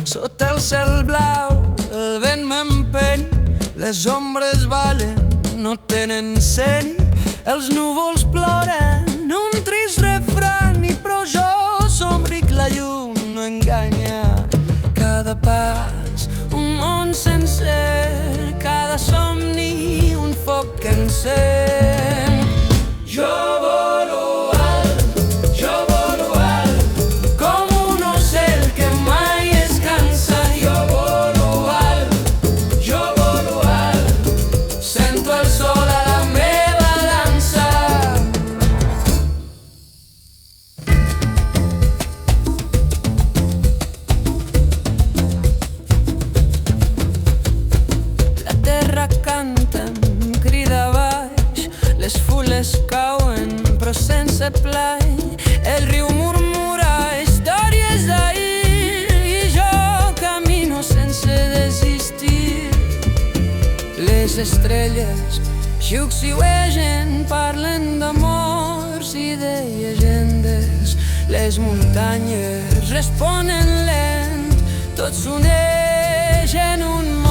Sota el cel blau el vent m'empeny, les ombres ballen, no tenen seny. Els núvols ploren un trist refrany, però jo somric, la llum no enganya. Cada pas, un món sencer, cada somni, un foc que encén. Jo volo alt, jo volo alt, com un ocell que mai es cansa. Jo volo alt, sento el sol a la meva dansa. La terra canta, em crida baix, les fulles cauen però sense plai. El riu murmura històries d'ahir i jo camino sense desistir. Les estrelles xiuxiuegen, parlen d'amors i de llegendes. Les muntanyes responen lent, tot s'uneix en un món